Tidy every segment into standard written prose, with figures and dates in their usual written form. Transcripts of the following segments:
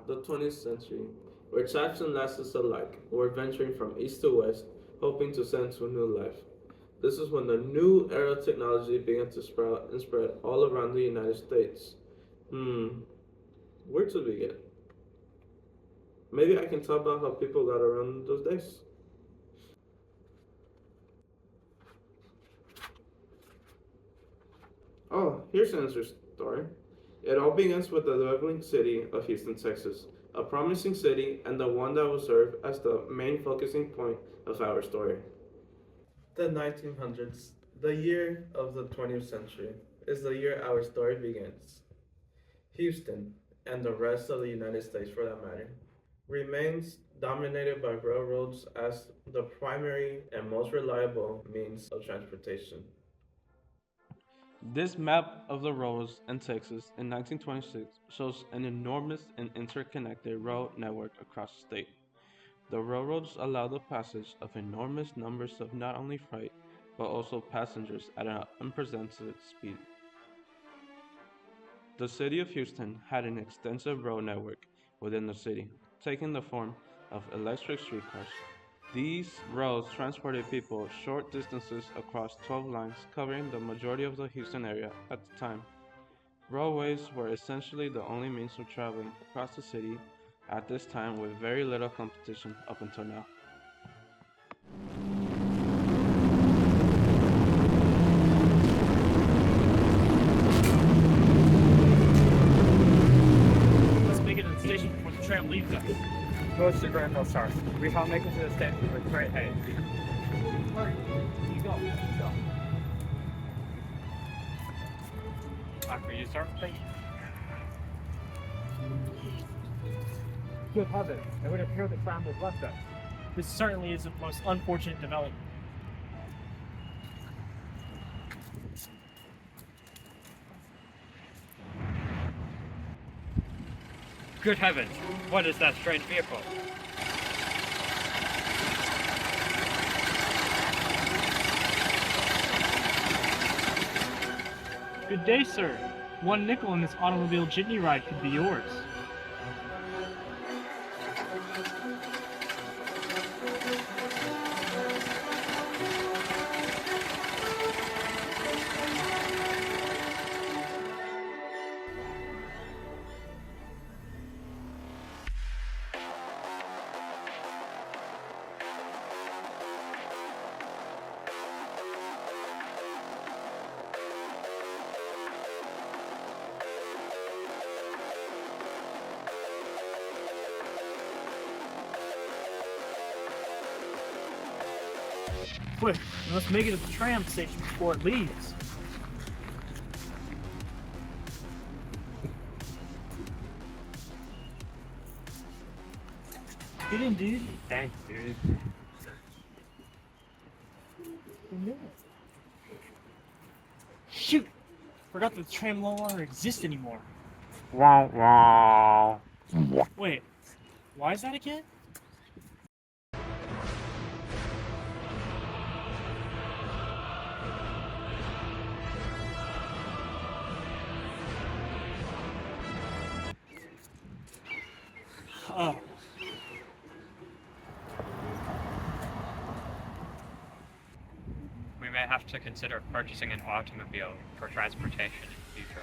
the 20th century, where chaps and lasses alike were venturing from east to west, hoping to send to a new life. This is when the new era of technology began to sprout and spread all around the United States. Hmm, where to begin? Maybe I can talk about how people got around those days. Oh, here's an interesting story. It all begins with the leveling city of Houston, Texas, a promising city and the one that will serve as the main focusing point of our story. The 1900s, the year of the 20th century, is the year our story begins. Houston, and the rest of the United States for that matter, remains dominated by railroads as the primary and most reliable means of transportation. This map of the roads in Texas in 1926 shows an enormous and interconnected road network across the state. The railroads allow the passage of enormous numbers of not only freight, but also passengers at an unprecedented speed. The city of Houston had an extensive road network within the city, taking the form of electric streetcars. These roads transported people short distances across 12 lines covering the majority of the Houston area at the time. Railways were essentially the only means of traveling across the city at this time with very little competition up until now. Let's make it to the station before the tram leaves us. Goes to Grand Hill Star. We can't make it to the station with straight hay. Hurry, you go. After you start, Thank you. good heavens, it would appear the tram has left us. This certainly is the most unfortunate development. Good heavens, what is that strange vehicle? Good day, sir. 1 nickel in this automobile jitney ride could be yours. Quick, let's make it to the tram station before it leaves. Get in, dude. Thanks, dude. Shoot! Forgot that the tram no longer exists anymore. Wow, wow. Wait, why is that again? Oh. We may have to consider purchasing an automobile for transportation in the future.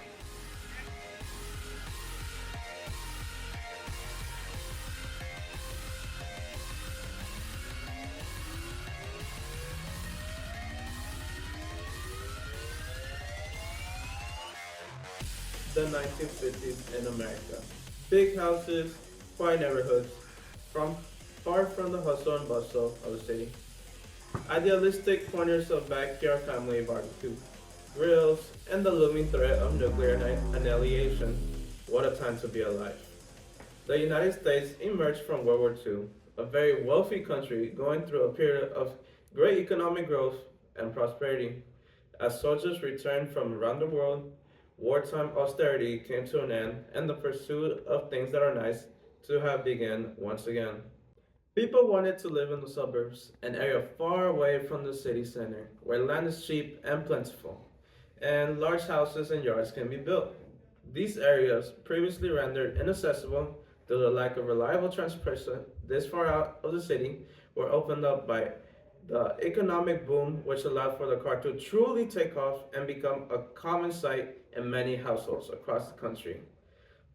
The 1950s in America. Big houses, quiet neighborhoods, from far from the hustle and bustle of the city. Idealistic corners of backyard family barbecue, grills, and the looming threat of nuclear annihilation. What a time to be alive. The United States emerged from World War II, a very wealthy country going through a period of great economic growth and prosperity. As soldiers returned from around the world, wartime austerity came to an end, and the pursuit of things that are nice to have began once again. People wanted to live in the suburbs, an area far away from the city center, where land is cheap and plentiful, and large houses and yards can be built. These areas, previously rendered inaccessible Due to the lack of reliable transportation this far out of the city were opened up by the economic boom, which allowed for the car to truly take off and become a common sight in many households across the country.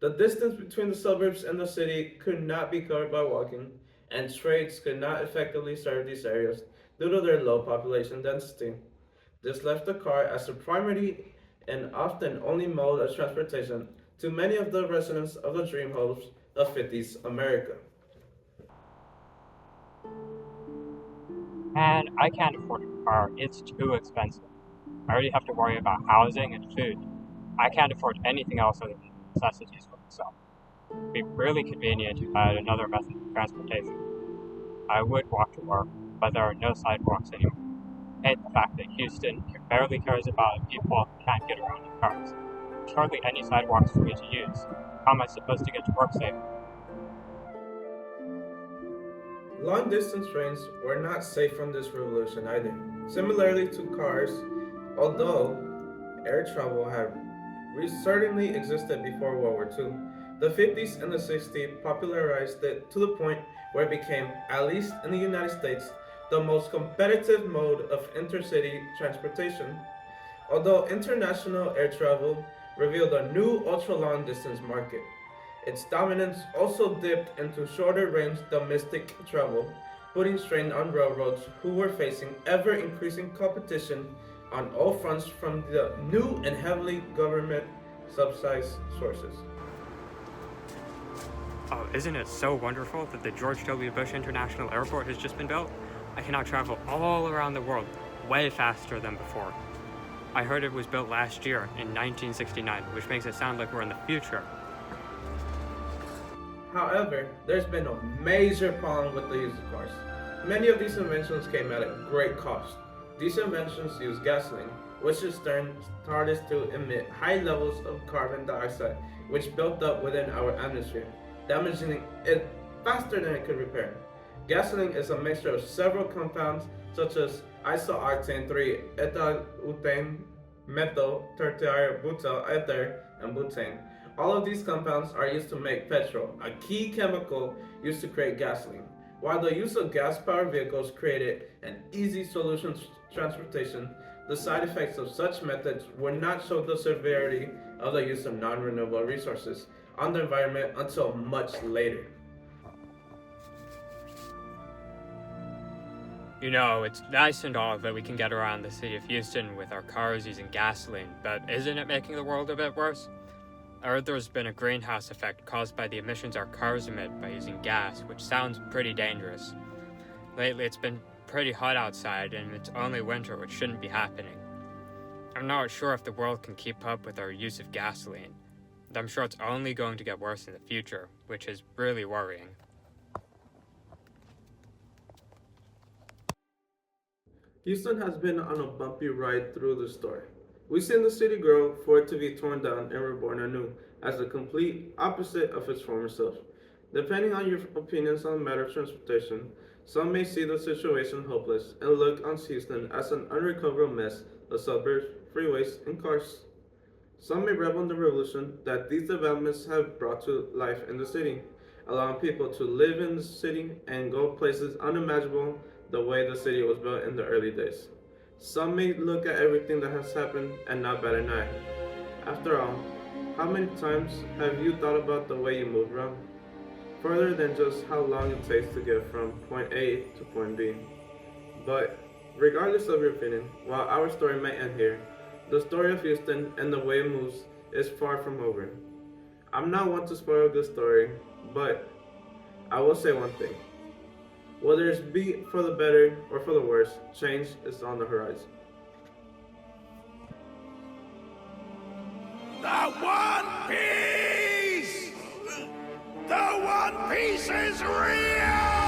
The distance between the suburbs and the city could not be covered by walking, and trades could not effectively serve these areas due to their low population density. This left the car as the primary and often only mode of transportation to many of the residents of the dream homes of 50s America. And I can't afford a car, it's too expensive. I already have to worry about housing and food. I can't afford anything else other than necessities for myself. It'd be really convenient if I had another method of transportation. I would walk to work, but there are no sidewalks anymore. I hate the fact that Houston barely cares about people who can't get around in cars. There's hardly any sidewalks for me to use. How am I supposed to get to work safely? Long distance trains were not safe from this revolution either. Similarly to cars, although air travel had certainly existed before World War II, the 50s and the 60s popularized it to the point where it became, at least in the United States, the most competitive mode of intercity transportation. Although international air travel revealed a new ultra long distance market, its dominance also dipped into shorter range domestic travel, putting strain on railroads who were facing ever increasing competition on all fronts from the new and heavily government subsidized sources. Oh, isn't it so wonderful that the George W. Bush International Airport has just been built? I can now travel all around the world way faster than before. I heard it was built last year in 1969, which makes it sound like we're in the future. However, there's been a major problem with the use of cars. Many of these inventions came at a great cost. These inventions use gasoline, which in turn started to emit high levels of carbon dioxide, which built up within our atmosphere, damaging it faster than it could repair. Gasoline is a mixture of several compounds such as isooctane 3-ethylbutane, methyl, tertiary butyl ether, and butane. All of these compounds are used to make petrol, a key chemical used to create gasoline. While the use of gas-powered vehicles created an easy solution to transportation, the side effects of such methods would not show the severity of the use of non-renewable resources on the environment until much later. You know, it's nice and all that we can get around the city of Houston with our cars using gasoline, but isn't it making the world a bit worse? I heard there's been a greenhouse effect caused by the emissions our cars emit by using gas, which sounds pretty dangerous. Lately, it's been pretty hot outside, and it's only winter, which shouldn't be happening. I'm not sure if the world can keep up with our use of gasoline. I'm sure it's only going to get worse in the future, which is really worrying. Houston has been on a bumpy ride through the story. We've seen the city grow for it to be torn down and reborn anew as the complete opposite of its former self. Depending on your opinions on the matter of transportation, some may see the situation hopeless and look on Houston as an unrecoverable mess of suburbs, freeways, and cars. Some may revel in the revolution that these developments have brought to life in the city, allowing people to live in the city and go places unimaginable the way the city was built in the early days. Some may look at everything that has happened and not bat an eye. After all, how many times have you thought about the way you move around? Further than just how long it takes to get from point A to point B. But regardless of your opinion, while our story may end here, the story of Houston and the way it moves is far from over. I'm not one to spoil a good story, but I will say one thing. Whether it's be for the better or for the worse, change is on the horizon. The One Piece! The One Piece is real!